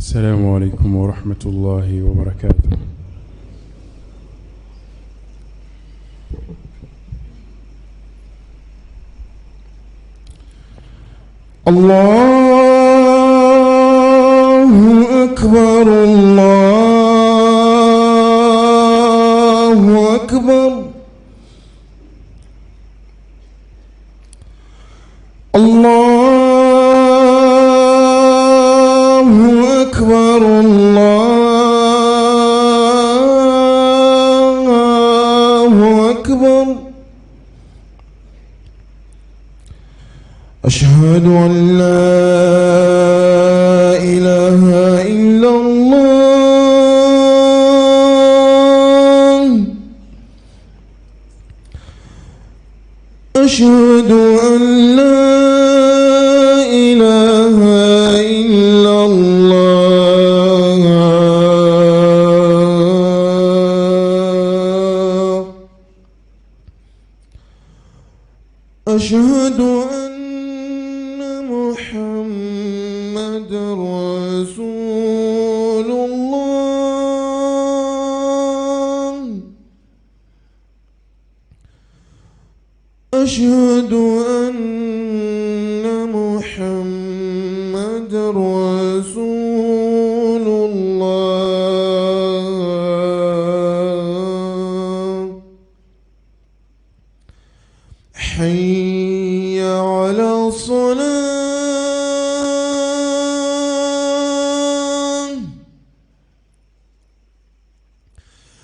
السلام عليكم ورحمة الله وبركاته. الله أكبر الله أكبر الله أكبر الله أكبر. أشهد أن لا إله إلا الله. أشهد أن لا إله إلا الله. أشهد أن محمد رسول الله. أشهد أن محمد رسول الله. حي على الصلاة.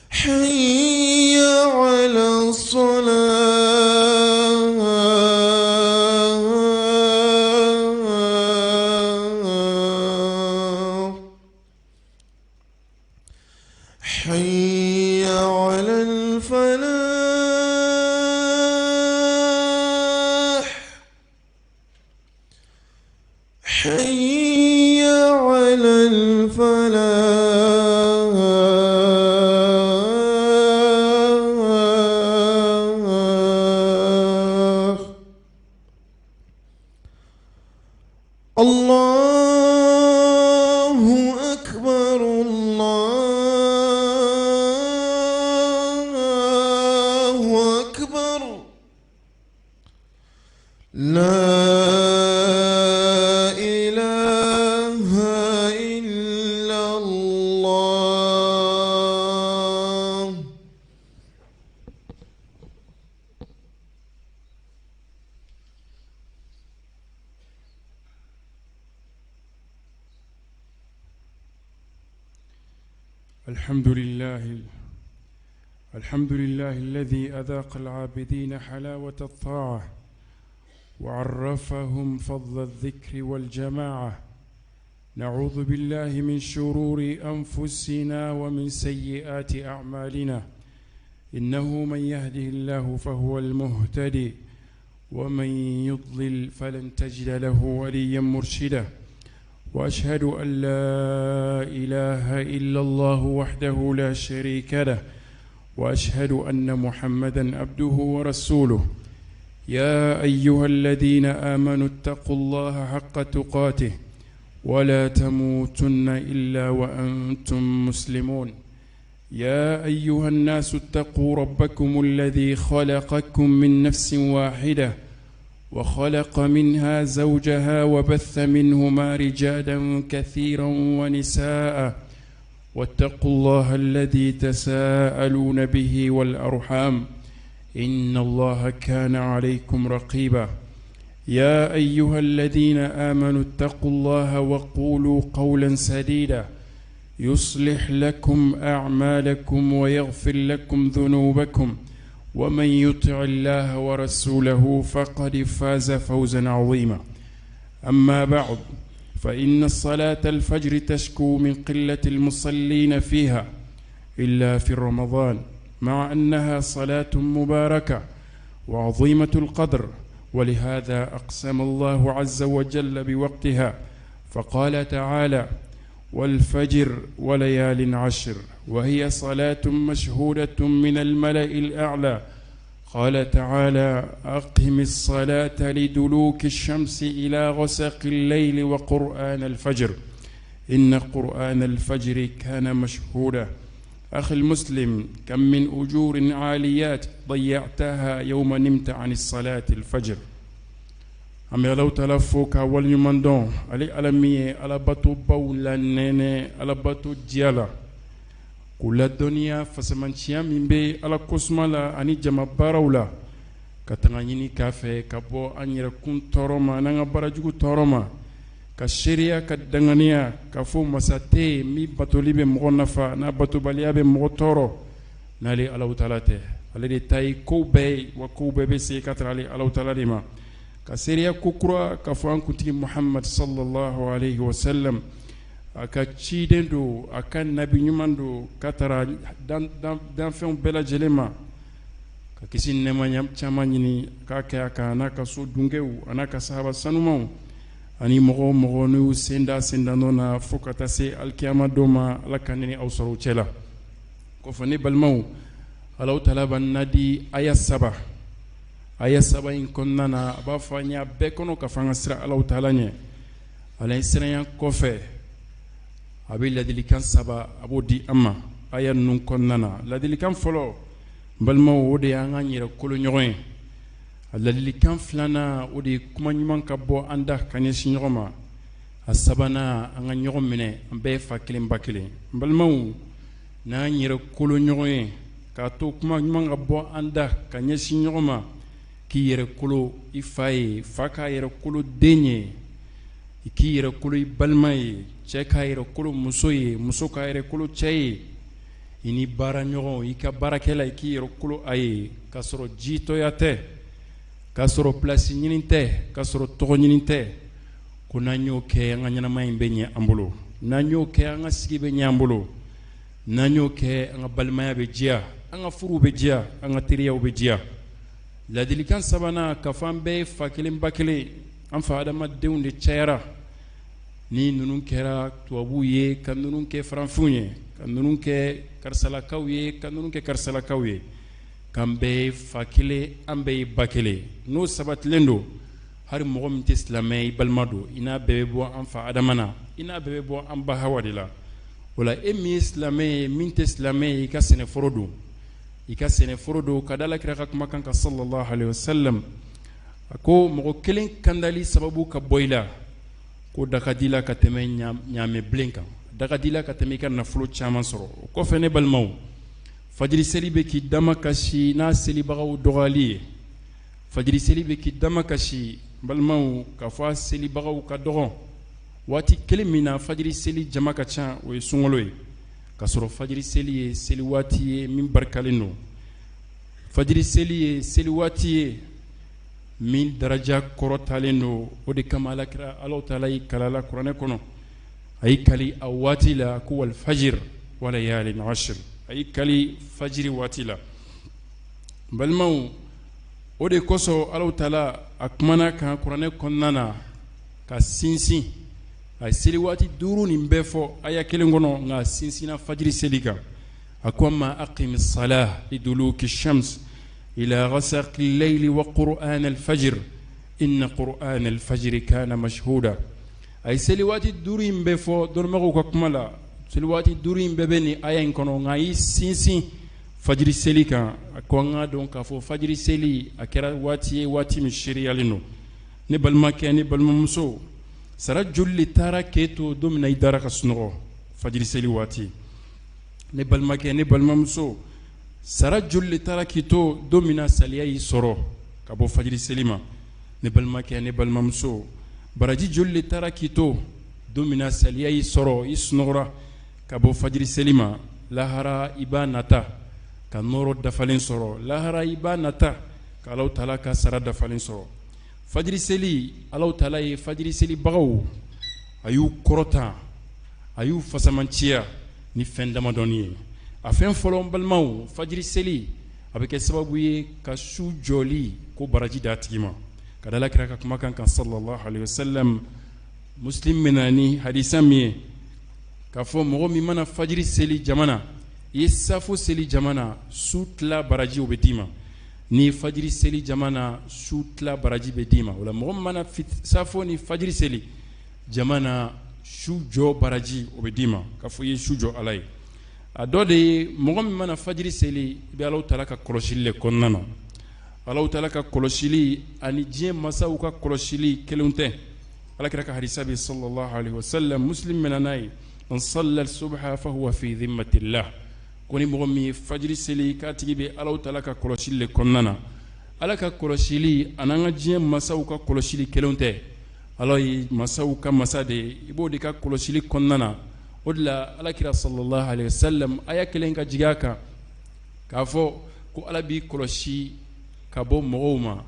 حي على الصلاة. حي على الفلاح. حي على الفلاح. الله أكبر الله أكبر. لا إله إلا الله. الحمد لله الذي أذاق العابدين حلاوة الطاعة وعرفهم فضل الذكر والجماعة. نعوذ بالله من شرور أنفسنا ومن سيئات أعمالنا. إنه من يهده الله فهو المهتدي ومن يضلل فلن تجد له وليا مرشدا. وأشهد أن لا إله إلا الله وحده لا شريك له وأشهد أن محمدًا عبده ورسوله. يا أيها الذين آمنوا اتقوا الله حق تقاته ولا تموتن إلا وأنتم مسلمون. يا أيها الناس اتقوا ربكم الذي خلقكم من نفس واحدة وخلق منها زوجها وبث منهما رجالا كثيرا ونساء. واتقوا الله الذي تساءلون به والأرحام إن الله كان عليكم رقيبا. يا أيها الذين آمنوا اتقوا الله وقولوا قولا سديدا يصلح لكم أعمالكم ويغفر لكم ذنوبكم ومن يطع الله ورسوله فقد فاز فوزا عظيما. أما بعد، فإن صلاة الفجر تشكو من قلة المصلين فيها إلا في رمضان، مع أنها صلاة مباركة وعظيمة القدر، ولهذا أقسم الله عز وجل بوقتها فقال تعالى: والفجر وليال عشر، وهي صلاة مشهودة من الملأ الأعلى. قال تعالى: أقم الصلاة لدلوك الشمس إلى غسق الليل وقرآن الفجر إن قرآن الفجر كان مشهودا أخي المسلم كم من أجور عاليات ضيعتها يوم نمت عن الصلاة الفجر أمي لو تلفوك واليمندون علي ألمي على بطو بولا نيني على بطو جيالا كل الدنيا فسمانشيا من بي على كسمالا أني جمع بارولا كتنغيني كافي كبو أني ركون تورما نغا براجو تورما كشريا كدنغانيا كفو مساتي مي بطولي بمغنفا نا بطو باليا بمغتورو نالي على وطالته على دي تاي كوبي وكوبي بسي كتر علي على وطالة ما كسريا كوكرا كفو أنكتي محمد صلى الله عليه وسلم akachidendo akan nabi nyumando katara dan fen bela jelema ka kisin ne manyam chamanyini ka ka kana ka so dungeu anaka sahaba sanumon ani mogo no senda nona fokata se alkiyama doma alakanini awsoro chela ko fani balmau alaw talaban nadi ayasaba in konnana ba fanya be kono ka fanga sira alaw talanye alay sirayan kofe abi ladilikan saba abodi amma ayan nun konnana ladilikan folo balma wode anga nyira kolo nyoy ladilikan flana wode kuma nyman kabbo anda kanye sinyoma asabana anga nyogom mine ambe fakilin bakile balma na nyira kolo nyoy ka to kuma nyman kabbo anda kanye sinyoma ki yere kolo ifaye faka yere kolo denye ki yere kolo balmay cɛ ka yɛrɛ kolo muso ye muso ka yɛrɛ kolo cɛ ye i ni baara ɲɔgɔn i ka baarakɛla i k'i yɛrɛ kolo a ye k'a sɔrɔ jitɔya tɛ k'a sɔrɔ pilasi ɲini tɛ k'a sɔrɔ tɔgɔ ɲini tɛ ko n'an y'o kɛ an ka ɲɛnamaya in bɛ ɲɛ an bolo n'an y'o kɛ an ka sigi bɛ ɲɛ an bolo n'an y'o kɛ an ka balimaya bɛ diya an ka furuw bɛ diya an ka teriyaw bɛ diya ladilikan sabanan k'a fɔ an bɛɛ ye fa kelen ba kelen an fa adamadenw de cayara ni nunun kɛra tubabuw ye ka nunun kɛ faranfinw ye ka nunun kɛ karisalakaw ye ka nunun kɛ karisalakaw ye k'an bɛɛ ye fa kelen an bɛɛ ye ba kelen n'o sabatilen don hari mɔgɔ min tɛ silamɛ i balima don i n'a bɛɛ bɛ bɔ an fa adama na i n'a bɛɛ bɛ bɔ an ba hawa de la o la e min ye silamɛ ye min tɛ silamɛ ye i ka sɛnɛforo don ka da Alakira ka kumakan kan sallallahu alaihi wasallam a ko mɔgɔ kelen kandali sababu ka bɔ i la ko dakadila ka tɛmɛ ɲaamɛ bilen kan dakadila ka tɛmɛ i ka nafolo caman sɔrɔ o kɔfɛ ne balimaw fajiri seli bɛ k'i dama kasi n'a selibagaw dɔgɔyali ye fajiri seli bɛ k'i dama kasi balimaw k'a fɔ a selibagaw ka dɔgɔ waati kelen min na fajiri seli jama ka ca o ye sunkalo ye k'a sɔrɔ fajiri seli ye seli waati ye min barikalen don fajiri seli ye seli waati ye min daraja kɔrɔtalen don o de kama Alakira Alahu Taala y'i kalala kuranɛ kɔnɔ a y'i kali a waati la ko wal fajir wa layalin ashr a y'i kali fajiri waati la balimaw o de kosɔn Alahu Taala a kumana kan kuranɛ kɔnɔna na ka sinsin a ye seli waati 5 nin bɛɛ fɔ aya kelen kɔnɔ nka a sinsinna fajiri seli kan a ko ma aqimi salah liduluki shams إلى غسق الليل وقرآن الفجر إن قرآن الفجر كان مشهودا أي سلوات الدورين بفو درمغو كمالا سلوات الدورين ببني أين كانوا غاي سينسين فجر سليكا أكوانا دونك فو فجر سلي أكرا واتي مشيري لنو نبال ماكي نبال ممسو سرجل لتارا كيتو دومنا يدارك سنو فجر سلي واتي نبال ماكي نبال ممسو sara jolli tara kito domina saliya yi sɔrɔ ka bɔ fajiri selima ne balimakɛ ne balimamuso baraji jolli tara kito domina saliya yi sɔrɔ i sunɔgɔra ka bɔ fajiri selima lahara i b'a nata ka nɔrɔ dafalen sɔrɔ lahara i b'a nata ka Alahu Taala ka sara dafalen sɔrɔ fajiri seli Alahu Taala ye fajiri seli bagaw a y'u kɔrɔta a y'u fasamanciya ni fɛn damadɔni ye a fɛn fɔlɔ balimaw fajiri seli a bɛ kɛ sababu ye ka su jɔli ko baraji d'a tigi ma ka da Alakira ka kumakan kan sallallahu alaihi wasallam muslim bɛna ni hadisa min ye k'a fɔ mɔgɔ min mana fajiri seli jamana i ye safo seli jamana su tila baraji o bɛ d'i ma ni fajiri seli jamana su tila baraji bɛ d'i ma o la mɔgɔ min mana safo ni fajiri seli jamana su jɔ baraji o bɛ d'i ma k'a fɔ i ye su jɔ Ala ye. A dɔ de ye mɔgɔ min mana fajiri seli i bɛ Alahu Taala ka kɔlɔsili le kɔnɔna na. Alahu Taala ka kɔlɔsili ani diɲɛ masaw ka kɔlɔsili kelenw tɛ. Alakira ka hadisa bɛ sallallahu alaihi wa sallam Muslim mɛna n'a ye man salla subha fa huwa fi dhimmatillah ko ni mɔgɔ min ye fajiri seli k'a tigi bɛ Alahu Taala ka kɔlɔsili le kɔnɔna na. Ala ka kɔlɔsili an'an ka diɲɛ masaw ka kɔlɔsili kelenw tɛ. Ala ye masaw ka masa de ye i b'o de ka kɔlɔsili kɔnɔna na. O de la Alakira sallallahu alaihi wa sallam aya kelen ka jigin a kan k'a fɔ ko Ala b'i kɔlɔsi ka bɔ mɔgɔw ma.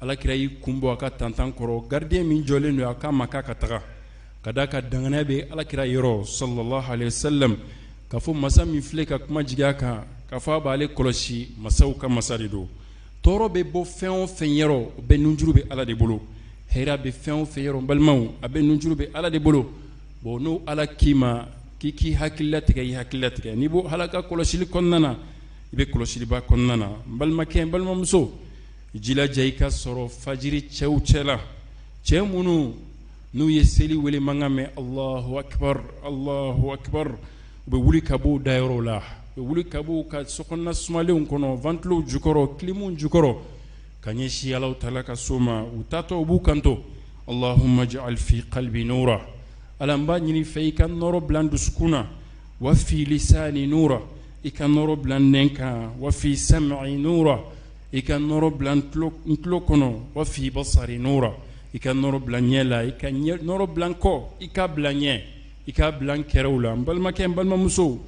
Alakira y'i kun bɔ a ka tantan kɔrɔ gardien min jɔlen don a k'a ma k'a ka taga ka d'a ka danganiya bɛ Alakira yɔrɔ sallallahu alaihi wa sallam k'a fɔ masa min filɛ ka kuma jigin a kan k'a fɔ a b'ale kɔlɔsi masaw ka masa de don. Tɔɔrɔ bɛ bɔ fɛn o fɛn yɔrɔ o bɛ nunjuru bɛ Ala de bolo. Hɛrɛ bɛ fɛn o fɛn yɔrɔ balimaw a bɛ nunjuru bɛ Ala de bolo. Bon n'o Ala k'i ma k'i k'i hakililatigɛ i hakililatigɛ n'i b'o Ala ka kɔlɔsili kɔnɔna na i bɛ kɔlɔsiliba kɔnɔna na n balimakɛ n balimamuso jilaja i ka sɔrɔ fajiri cɛw cɛla cɛ minnu n'u ye seli wele mankan mɛn Allahu akbar Allahu akbar u bɛ wuli ka bɔ u dayɔrɔw la u bɛ wuli ka bɔ u ka sokɔnɔna sumalenw kɔnɔ ventilow jukɔrɔ kilimuw jukɔrɔ ka ɲɛsin Alahu Taala ka so ma u taatɔ u b'u kanto Allahumma ja'al fi qalbi nura Ala n b'a ɲini fɛ i ka nɔrɔ bila n dusukun na wa fi lisani nura i ka nɔrɔ bila n nɛn kan wa fi sam'i nura i ka nɔrɔ bila n tulo kɔnɔ wa fi basari nura i ka nɔrɔ bila ɲɛ la i ka nɔrɔ bila n kɔ i ka bila ɲɛ i ka bila n kɛrɛw la n balimakɛ n balimamuso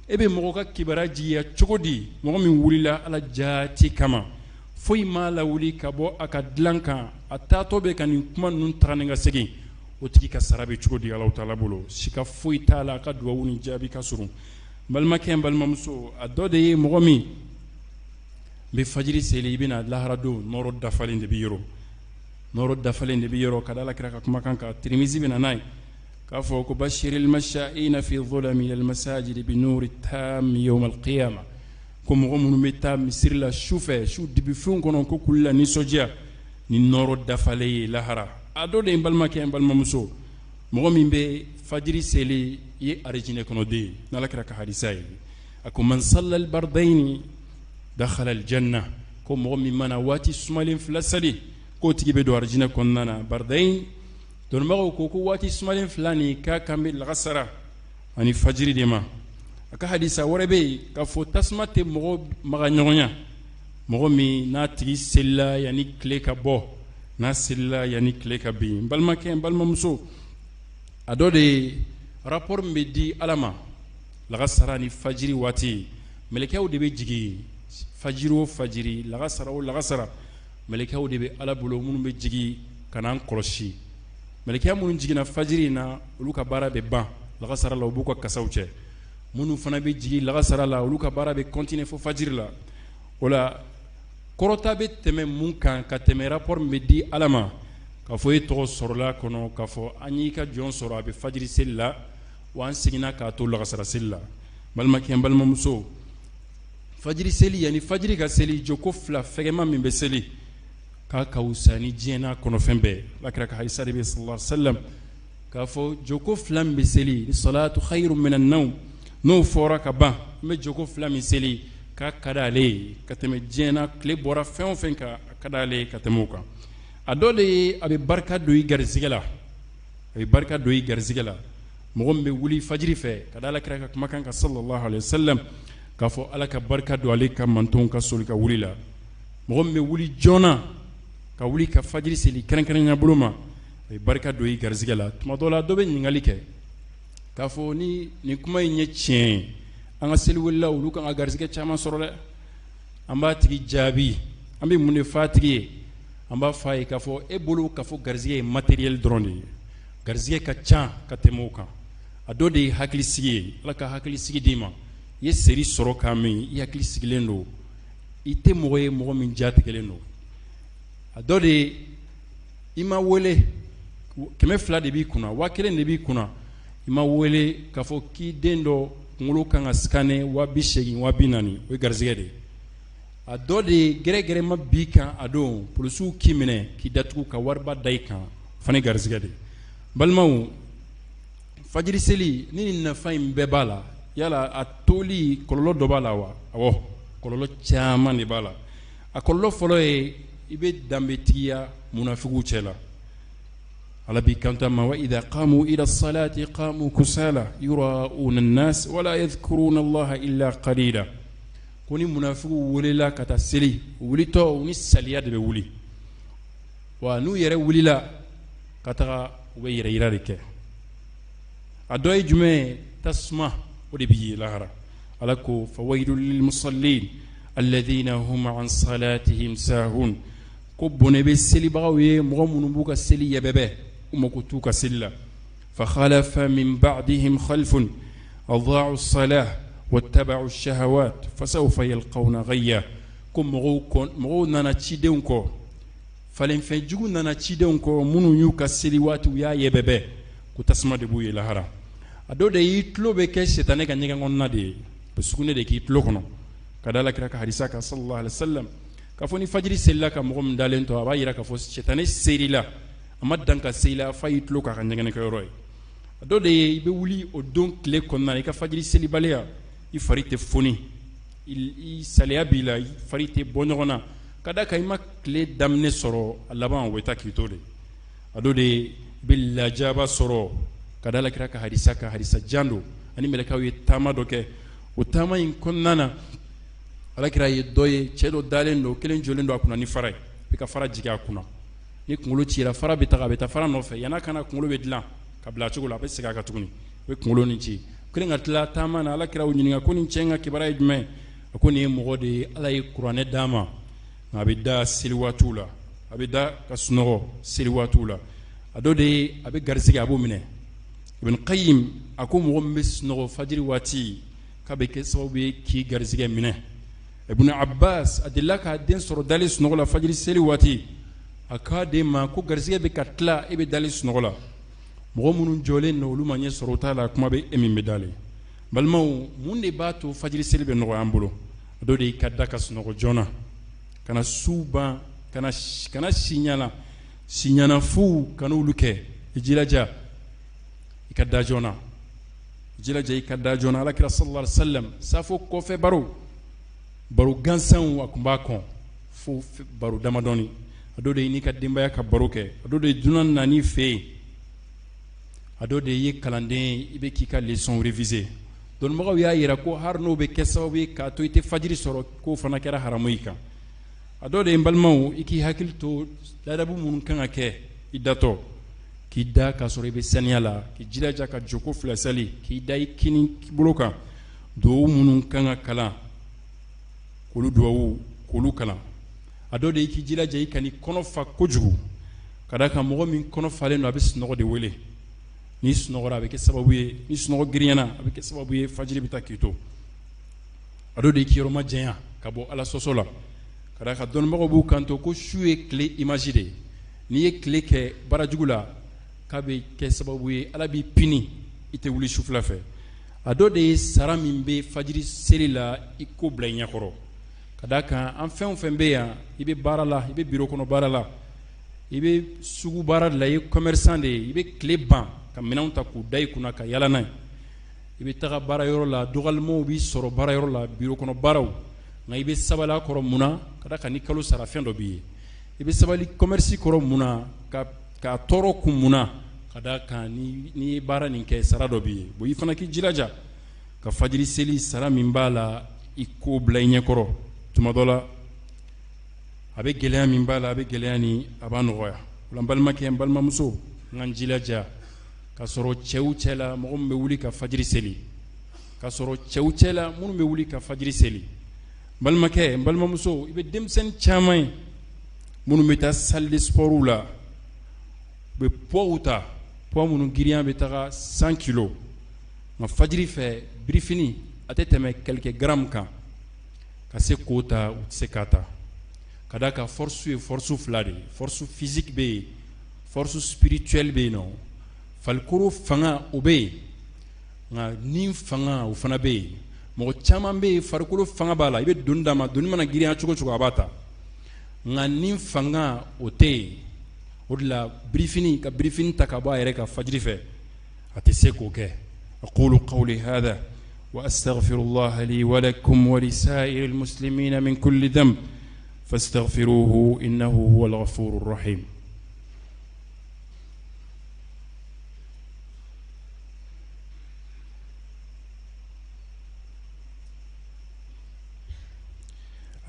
e bɛ mɔgɔ ka kibaruya jigiya cogo di mɔgɔ min wulila Ala jaati kama foyi m'a lawuli ka bɔ a ka dilan kan a taatɔ bɛ ka nin kuma ninnu taga ni ka segin o tigi ka sara bɛ cogo di Alahu Taala bolo sika foyi t'a la a ka duwawu ni jaabi ka surun n balimakɛ n balimamuso a dɔ de ye mɔgɔ min bɛ fajiri seli i bɛna lahara don nɔrɔ dafalen de bɛ yɔrɔ nɔrɔ dafalen de bɛ yɔrɔ ka da Alakira ka kumakan kan Tirmizi bɛna n'a ye k'a fɔ ko bashiril masha'ina fi dhulami al masajid bi nuri tam yawm al qiyamah ko mɔgɔ minnu bɛ taa misiri la sufɛ su dibifɛnw kɔnɔ ko k'olu la nisɔndiya ni nɔrɔ dafalen ye lahara a dɔ de ye n balimakɛ n balimamuso mɔgɔ min bɛ fajiri seli i ye arijinɛ kɔnɔden ye n'Alakira ka hadisa ye a ko man salla al bardayni dakhala al janna ko mɔgɔ min mana waati sumalen fila seli k'o tigi bɛ don arijinɛ kɔnɔna na bardayin dɔnnibagaw ko waati sumalen fila nin k'a kan bɛ lagasara ani fajiri de ma a ka hadisa wɛrɛ bɛ yen k'a fɔ tasuma tɛ mɔgɔ maga ɲɔgɔnya mɔgɔ min n'a tigi selila yanni tile ka bɔ n'a selila yanni tile ka bin n balimakɛ n balimamuso a dɔ de ye rapport min bɛ di Ala ma lagasara ni fajiri waati mɛlɛkɛw de bɛ jigin fajiri o fajiri lagasara o lagasara mɛlɛkɛw de bɛ Ala bolo minnu bɛ jigin ka n'an kɔlɔsi mɛlɛkɛ minnu jiginna fajiri in na olu ka baara bɛ ban lagasara la u b'u ka kasaw cɛ minnu fana bɛ jigin lagasara la olu ka baara bɛ continuer fo fajiri la o la kɔrɔta bɛ tɛmɛ mun kan ka tɛmɛ rapport min bɛ di Ala ma k'a fɔ e tɔgɔ sɔrɔla kɔnɔ k'a fɔ an y'i ka jɔn sɔrɔ a bɛ fajiri seli la wa an seginna k'a to lagasara seli la balimakɛ n balimamuso fajiri seli yanni fajiri ka seli joko fila fɛgɛman min bɛ seli k'a ka wusa ni diɲɛ n'a kɔnɔfɛn bɛɛ Alakira ka hadisa de bɛ sallallahu alaihi wa sallam k'a fɔ joko fila min bɛ seli ni salatu khayru minan nawm n'o fɔra ka ban n bɛ joko fila min seli k'a ka d'ale ye ka tɛmɛ diɲɛ na tile bɔra fɛn o fɛn kan a ka d'ale ye ka tɛmɛ o kan a dɔ de ye a bɛ barika don i garisɛgɛ la a bɛ barika don i garisɛgɛ la mɔgɔ min bɛ wuli fajiri fɛ ka da Alakira ka kumakan kan sallallahu alaihi wa sallam k'a fɔ Ala ka barika don ale ka mantonw ka soli ka wuli la mɔgɔ min bɛ wuli joona ka wuli ka fajiri seli kɛrɛnkɛrɛnya bolo ma a bɛ barika don i garisɛgɛ la tuma dɔ la dɔ bɛ ɲininkali kɛ k'a fɔ ni nin kuma in ye tiɲɛ ye an ka seliwelilaw olu kan ka garisɛgɛ caman sɔrɔ dɛ an b'a tigi jaabi an bɛ mun de f'a tigi ye an b'a f'a ye k'a fɔ e bolo k'a fɔ garisɛgɛ ye matériel dɔrɔn de ye garisɛgɛ ka ca ka tɛmɛ o kan a dɔ de ye hakilisigi ye Ala ka hakilisigi d'i ma i ye seri sɔrɔ k'a min i hakili sigilen don i tɛ mɔgɔ ye mɔgɔ min jatigɛlen don a dɔ de ye i ma wele 200 de b'i kunna 1000 de b'i kunna i ma wele k'a fɔ k'i den dɔ kunkolo kan ka scanner 80,000 40,000 o ye garisɛgɛ de ye a dɔ de ye gɛrɛgɛrɛ ma b'i kan a don polisiw k'i minɛ k'i datugu ka wariba da i kan o fana ye garisɛgɛ de ye balimaw fajiri seli ni nafa in bɛɛ b'a la yala a toli kɔlɔlɔ dɔ b'a la wa awɔ kɔlɔlɔ caman de b'a la a kɔlɔlɔ fɔlɔ ye i bɛ danbetigiya munafigiw cɛ la ala b'i kanto ma wa idha qamu ila salati qamu kusala yura'una an-nas wala yadhkuruna allaha illa qalila ko ni munafigiw welela ka taa seli wulitɔ ni saliya de bɛ wuli wa n'u yɛrɛ wulila ka taga u bɛ yɛrɛ yira de kɛ a dɔ ye jumɛn ye tasuma o de bɛ ye lahara ala ko fawailul lil musallin alladhina hum an salatihim sahun ko bɔnɛ bɛ selibagaw ye mɔgɔ minnu b'u ka seli yɛbɛbɛ u mako t'u ka seli la fa khalafa min ba'dihim khalfun adha'u as-salah wattaba'u ash-shahawat fasawfa yalqawna ghayya ko mɔgɔw nana cidenw kɔ falenfɛnjugu nana cidenw kɔ minnu y'u ka seli waati u y'a yɛbɛbɛ ko tasuma de b'u ye lahara a dɔw de y'i tulo bɛ kɛ sitanɛ ka ɲɛgɛn kɔnɔna de ye bɛ sugunɛ de k'i tulo kɔnɔ ka da alakira ka hadisa kan sallallahu alaihi wasallam k'a fɔ ni fajiri selila ka mɔgɔ min dalen to a b'a yira k'a fɔ sitanɛ serila a ma dan ka selila fa y'i tulo k'a ka ɲɛgɛnɛkɛyɔrɔ ye a dɔw de ye i bɛ wuli o don tile kɔnɔna i ka fajiri selibaliya i fari tɛ foni i saliya b'i la i fari tɛ bɔ ɲɔgɔn na ka da kan i ma tile daminɛ sɔrɔ a laban o bɛ taa k'i to de a dɔw de ye i bɛ lajaba sɔrɔ ka da alakira ka hadisa jan don ani mɛlɛkaw ye taama dɔ kɛ o taama in kɔnɔna na alakira ye dɔ ye cɛ dɔ dalen don kelen jɔlen don a kunna ni fara ye i ka fara jigin a kunna ni kunkolo cira fara bɛ taga a bɛ taa fara nɔfɛ yan'a kana kunkolo bɛ dilan ka bila a cogo la a bɛ segin a kan tuguni o bɛ kunkolo nin ci kelen ka tila taama na alakira y'o ɲininka ko nin cɛ in ka kibaruya ye jumɛn a ko nin ye mɔgɔ de ye ala ye kuranɛ d'a ma nka a bɛ da seli waatiw la a bɛ da ka sunɔgɔ seli waatiw la a dɔ de ye a bɛ garisɛgɛ a b'o minɛ Ibn Qayyim a ko mɔgɔ min bɛ sunɔgɔ fajiri waati k'a bɛ kɛ sababu ye k'i garisɛgɛ minɛ Ibn Abbas a delila k'a den sɔrɔ dalen sunɔgɔ la fajiri seli waati a k'a den ma ko garisɛgɛ bɛ ka tila e bɛ dalen sunɔgɔ la mɔgɔ minnu jɔlen don olu ma ɲɛ sɔrɔ o t'a la kuma bɛ e min bɛ dalen balimaw mun de b'a to fajiri seli bɛ nɔgɔya an bolo a dɔ de y'i ka da ka sunɔgɔ joona ka na su ban ka na siɲana fu ka n'olu kɛ i jilaja i ka da joona jilaja i ka da joona alakira sallallahu alaihi wasallam safo kɔfɛ baro gansanw a tun b'a kɔn fo baro damadɔni a dɔ de ye n'i ka denbaya ka baro kɛ a dɔ de ye dunan nan'i fɛ yen a dɔ de ye kalanden ye i bɛ k'i ka leçon réviser dɔnnibagaw y'a yira ko hari n'o bɛ kɛ sababu ye k'a to i tɛ fajiri sɔrɔ k'o fana kɛra haramu i kan a dɔ de ye n balimaw i k'i hakili to ladabu minnu kan ka kɛ i datɔ k'i da k'a sɔrɔ i bɛ saniya la k'i jilaja ka joko fila sali k'i da i kini bolo kan duwawu minnu kan ka kalan k'olu duwawu k'olu kalan a dɔ de ye k'i jilaja i kan'i kɔnɔ fa kojugu ka da kan mɔgɔ min kɔnɔ falen don a bɛ sunɔgɔ de wele n'i sunɔgɔra a bɛ kɛ sababu ye ni sunɔgɔ girinyana a bɛ kɛ sababu ye fajiri bɛ taa k'i to a dɔ de ye k'i yɔrɔ ma janya ka bɔ ala sɔsɔ la ka da kan dɔnnibagaw b'u kanto ko su ye tile image de ye n'i ye tile kɛ baarajugu la k'a bɛ kɛ sababu ye ala b'i pini i tɛ wuli sufɛla fɛ a dɔ de ye sara min bɛ fajiri seli la i ko bila i ɲɛkɔrɔ ka da kan an fɛn o fɛn bɛ yan i bɛ baara la i bɛ biro kɔnɔ baara la i bɛ sugu baara de la i ye commerçant de ye i bɛ tile ban ka minɛnw ta k'u da i kunna ka yala n'a ye i bɛ taga baarayɔrɔ la dɔgɔlimaw b'i sɔrɔ baarayɔrɔ la biro kɔnɔ baaraw nka i bɛ sabali a kɔrɔ mun na ka da kan ni kalo sara fɛn dɔ b'i ye i bɛ sabali commerce kɔrɔ mun na k'a tɔɔrɔ kun mun na ka da kan n'i ye baara nin kɛ sara dɔ b'i ye bon i fana k'i jilaja ka fajiri seli sara min b'a la i ko bila i ɲɛkɔrɔ tuma dɔ la a bɛ gɛlɛya min b'a la a bɛ gɛlɛya ni a b'a nɔgɔya o la n balimakɛ n balimamuso n ka n jilaja ka sɔrɔ cɛw cɛ la mɔgɔ min bɛ wuli ka fajiri seli ka sɔrɔ cɛw cɛ la minnu bɛ wuli ka fajiri seli n balimakɛ n balimamuso i bɛ denmisɛnnin caman ye minnu bɛ taa salle de sportw la u bɛ poids ta poids minnu girinya bɛ taga 100 kilos nka fajiri fɛ birifini a tɛ tɛmɛ quelques grammes kan ka se k'o ta u tɛ se k'a ta ka da kan force ye force fila de ye force physique bɛ yen force spirituelle bɛ yen nɔ farikolo fanga o bɛ yen nka ni fanga o fana bɛ yen mɔgɔ caman bɛ yen farikolo fanga b'a la i bɛ doni d'a ma doni mana girinya cogo cogo a b'a ta nka ni fanga o tɛ yen o de la birifini ka birifini ta ka bɔ a yɛrɛ ka fajiri fɛ أتسكوك. أقول قولي هذا وأستغفر الله لي ولكم ولسائر المسلمين من كل ذنب فاستغفروه إنه هو الغفور الرحيم.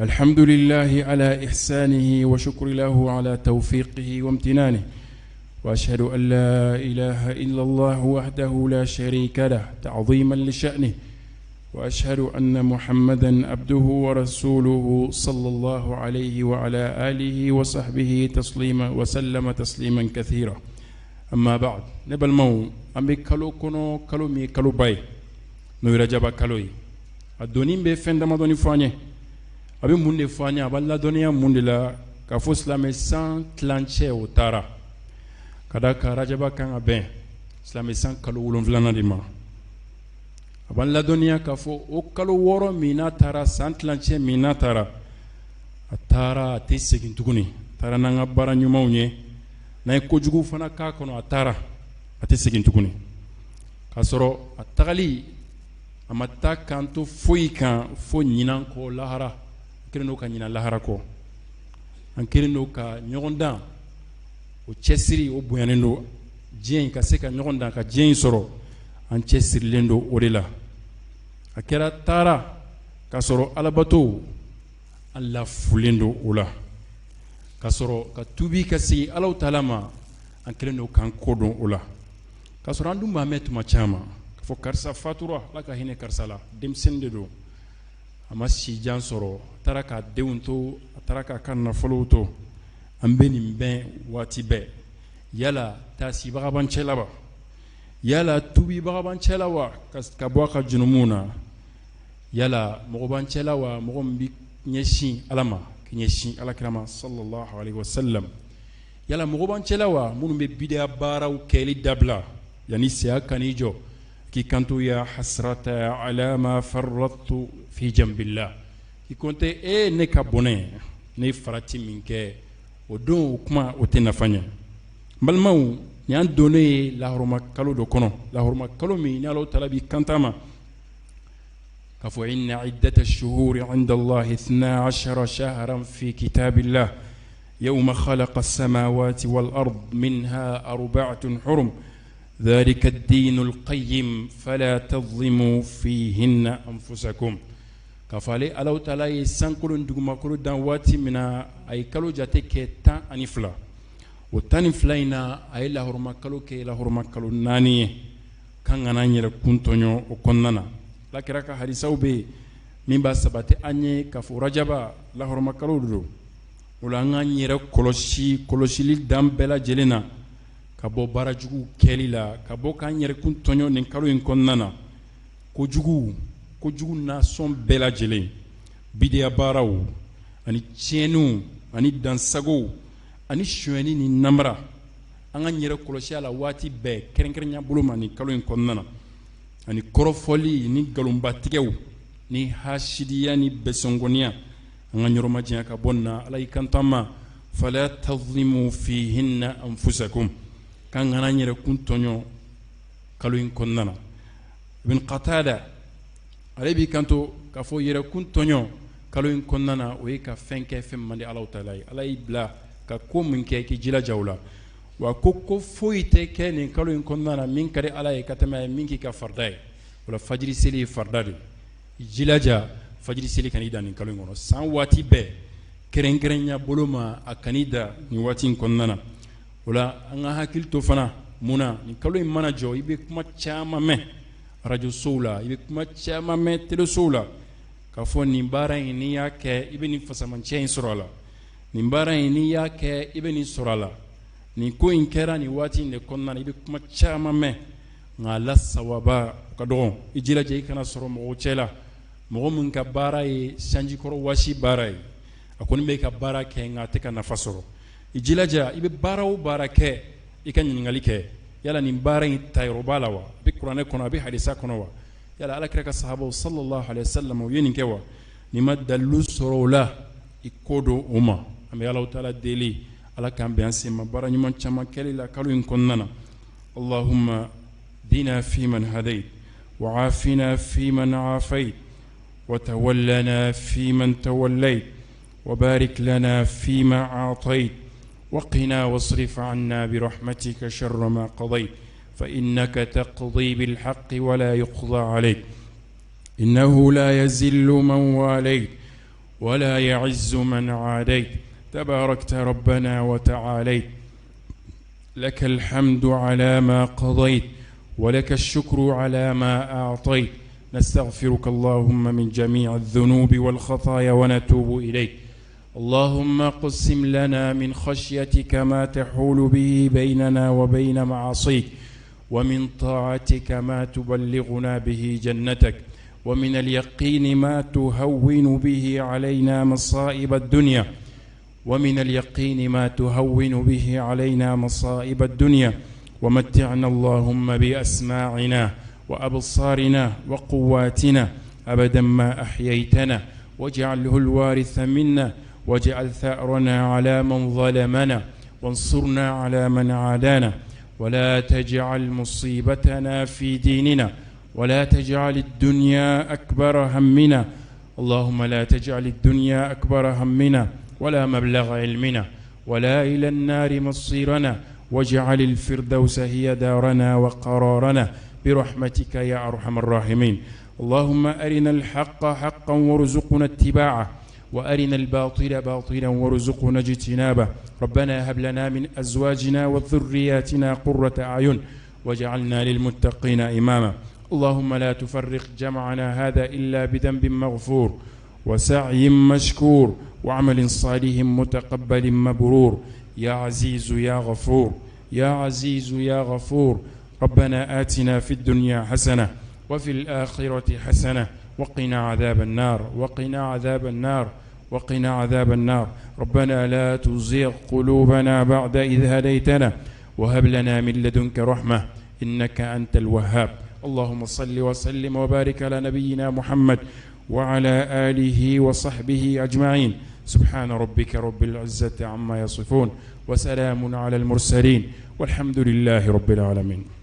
الحمد لله على إحسانه وشكر له على توفيقه وامتنانه، وأشهد أن لا إله إلا الله وحده لا شريك له تعظيما لشأنه، وأشهد أن محمدا عبده ورسوله صلى الله عليه وعلى آله وصحبه تسليما وسلم تسليما كثيرا. أما بعد، نبل مو أمي كالو كنو كالو مي كالو باي نو رجب كالوي الدونين بفند ما دوني فاني أبي موندي فاني أبلا دونيا موندي لا كفوس لامي سان تلانشة وتارا كذا كرجب كان أبين سلامي سان كالو ولون فلانا ديما aban la duniya ka fɔ o kalo 6 mina tara san tilancɛ mina tara a taara a tɛ segin tuguni, taara n'an ka baara ɲumanw ye, n'a ye kojugu fana k'a kɔnɔ a taara a tɛ segin tuguni, k'a sɔrɔ a tagali a ma taa kan to foyi kan fo ɲinan kɔ lahara, an kɛlen don ka ɲinan lahara kɔ, an kɛlen don ka ɲɔgɔn dan, o cɛsiri o bonyanen don diɲɛ in ka se ka ɲɔgɔn dan ka diɲɛ in sɔrɔ, an cɛsirilen don o de la. A kɛra taara k'a sɔrɔ alabato an lafulen don o la, k'a sɔrɔ ka tubi ka segin Alahu Taala ma an kɛlen don k'an kodɔn o la, k'a sɔrɔ an dun b'a mɛn tuma caman k'a fɔ karisa fatura, Ala ka hinɛ karisa la, denmisɛnnin de don, a ma sijan sɔrɔ, a taara k'a denw to, a taara k'a ka nafolow to, an bɛ nin bɛn waati bɛɛ, yala taasibaga b'an cɛla wa, yala tubibaga b'an cɛla wa ka bɔ a ka junumunw na, yala mɔgɔ b'an cɛla wa mɔgɔ min bɛ ɲɛsin Ala ma ka ɲɛsin Alakira ma sallallahu alaihi wasallam, yala mɔgɔ b'an cɛla wa minnu bɛ bidiya baaraw kɛli dabila yanni saya kan'i jɔ k'i kanto ya hasrata ala ma farrattu fi jambillah, k'i kɔnte ne ka bɔnɛ ne ye farati min kɛ o don o kuma o tɛ nafa ɲɛ. N balimaw, ni an donnen ye lahɔrɔma kalo dɔ kɔnɔ, lahɔrɔma kalo min ni Alahu Taala b'i kanto a ma k'a fɔ inna iddata shuhuri inda Allahi 12 shahran fi kitabillah yawma khalaqa as-samawati wal ard minha 4 hurum dhalika ad-dinu al-qayyim fala tadhlimu fihinna anfusakum. K'a fɔ ale Alahu Taala ye sankolo ni dugumakolo dan waati min na a ye kalo jate kɛ 12, o 12 in na a ye lahɔrɔma kalo kɛ lahɔrɔma kalo 4 ye, kan kana n yɛrɛ kun tɔɲɔ o kɔnɔna na. Alakira ka hadisaw bɛ yen min b'a sabati an ye k'a fɔ rajaba lahɔrɔma kalo don, o la an k'an yɛrɛ kɔlɔsi kɔlɔsili dan bɛɛ lajɛlen na ka bɔ baarajugu kɛli la, ka bɔ k'an yɛrɛ kun tɔɲɔ nin kalo in kɔnɔna na, kojugu nasɔn bɛɛ lajɛlen, bidiya baaraw ani tiɲɛniw ani dansagow ani sonyɛni ni namara, an ka yɛrɛ kɔlɔsi a la waati bɛɛ kɛrɛnkɛrɛnya bolo ma nin kalo in kɔnɔna na, ani kɔrɔfɔli ni nkalonbatigɛw ni hasidiya ni bɛsɔngɔniya, an ka ɲɔrɔmajanya ka bɔ nin na. Ala y'i kanto an ma fala tadhlimu fihinna anfusakum, k'an kana yɛrɛ kun tɔɲɔ kalo in kɔnɔna na. Ibn Qatada ale b'i kanto k'a fɔ yɛrɛ kun tɔɲɔ kalo in kɔnɔna na o ye ka fɛn kɛ fɛn man di Alahu Taala ye. Ala y'i bila ka ko min kɛ k'i jilaja o la, wa ko foyi tɛ kɛ nin kalo in kɔnɔna na min ka di Ala ye ka tɛmɛ a ye min k'i ka farida ye, o la fajiri seli ye farida de, i jilaja fajiri seli kan'i da nin kalo in kɔnɔ, san waati bɛɛ kɛrɛnkɛrɛnya bolo ma a kan'i da nin waati in kɔnɔna na. O la an ka hakili to fana mun na nin kalo in mana jɔ i bɛ kuma caman mɛn radio sow la, i bɛ kuma caman mɛn télé sow la k'a fɔ nin baara in n'i y'a kɛ i bɛ nin fasamancɛ in sɔrɔ a la, nin baara in n'i y'a kɛ i bɛ nin sɔrɔ a la, nin ko in kɛra nin waati in de kɔnɔna na, i bɛ kuma caman mɛn nka a la sawaba ka dɔgɔ. I jilaja i kana sɔrɔ mɔgɔw cɛ la, mɔgɔ min ka baara ye sanjikɔrɔ wasi baara ye, a kɔni bɛ ka baara kɛ nka a tɛ ka nafa sɔrɔ. I jilaja i bɛ baara o baara kɛ i ka ɲininkali kɛ, yala nin baara in tayɔrɔ b'a la wa, a bɛ kuranɛ kɔnɔ a bɛ hadisa kɔnɔ wa, yala alakira ka sahabaw sallallahu alaihi wasallam u ye nin kɛ wa, nin ma dalilu sɔrɔ o la i ko don o ma. An bɛ Alahu Taala deli Ala k'an bɛn an sen ma baara ɲuman caman kɛli la kalo in kɔnɔna na. Allahumma واهدنا فيمن هديت، وعافنا فيمن عافيت، وتولنا فيمن توليت، وبارك لنا فيما أعطيت، وقنا واصرف عنا برحمتك شر ما قضيت، فإنك تقضي بالحق ولا يقضى عليك، إنه لا يذل من واليت ولا يعز من عاديت، تباركت ربنا وتعاليت، لك الحمد على ما قضيت، ولك الشكر على ما أعطيت، نستغفرك اللهم من جميع الذنوب والخطايا ونتوب إليك. اللهم قسم لنا من خشيتك ما تحول به بيننا وبين معاصيك، ومن طاعتك ما تبلغنا به جنتك، ومن اليقين ما تهون به علينا مصائب الدنيا، ومن اليقين ما تهون به علينا مصائب الدنيا، ومتعنا اللهم بأسماعنا وأبصارنا وقواتنا أبدا ما أحييتنا، واجعله الوارث منا، واجعل ثأرنا على من ظلمنا، وانصرنا على من عادانا، ولا تجعل مصيبتنا في ديننا، ولا تجعل الدنيا أكبر همنا. اللهم لا تجعل الدنيا أكبر همنا ولا مبلغ علمنا ولا إلى النار مصيرنا، واجعل الفردوس هي دارنا وقرارنا برحمتك يا أرحم الراحمين. اللهم أرنا الحق حقا وارزقنا اتباعه، وأرنا الباطل باطلا وارزقنا اجتنابه. ربنا هب لنا من أزواجنا وذرياتنا قرة أعين واجعلنا للمتقين إماما. اللهم لا تفرق جمعنا هذا إلا بذنب مغفور، وسعي مشكور، وعمل صالح متقبل مبرور، يا عزيز يا غفور، يا عزيز يا غفور. ربنا آتنا في الدنيا حسنة وفي الآخرة حسنة وقنا عذاب النار، وقنا عذاب النار، وقنا عذاب النار. ربنا لا تزغ قلوبنا بعد إذ هديتنا، وهب لنا من لدنك رحمة إنك أنت الوهاب. اللهم صل وسلم وبارك على نبينا محمد وعلى آله وصحبه أجمعين. سبحان ربك رب العزة عما يصفون، وسلام على المرسلين، والحمد لله رب العالمين.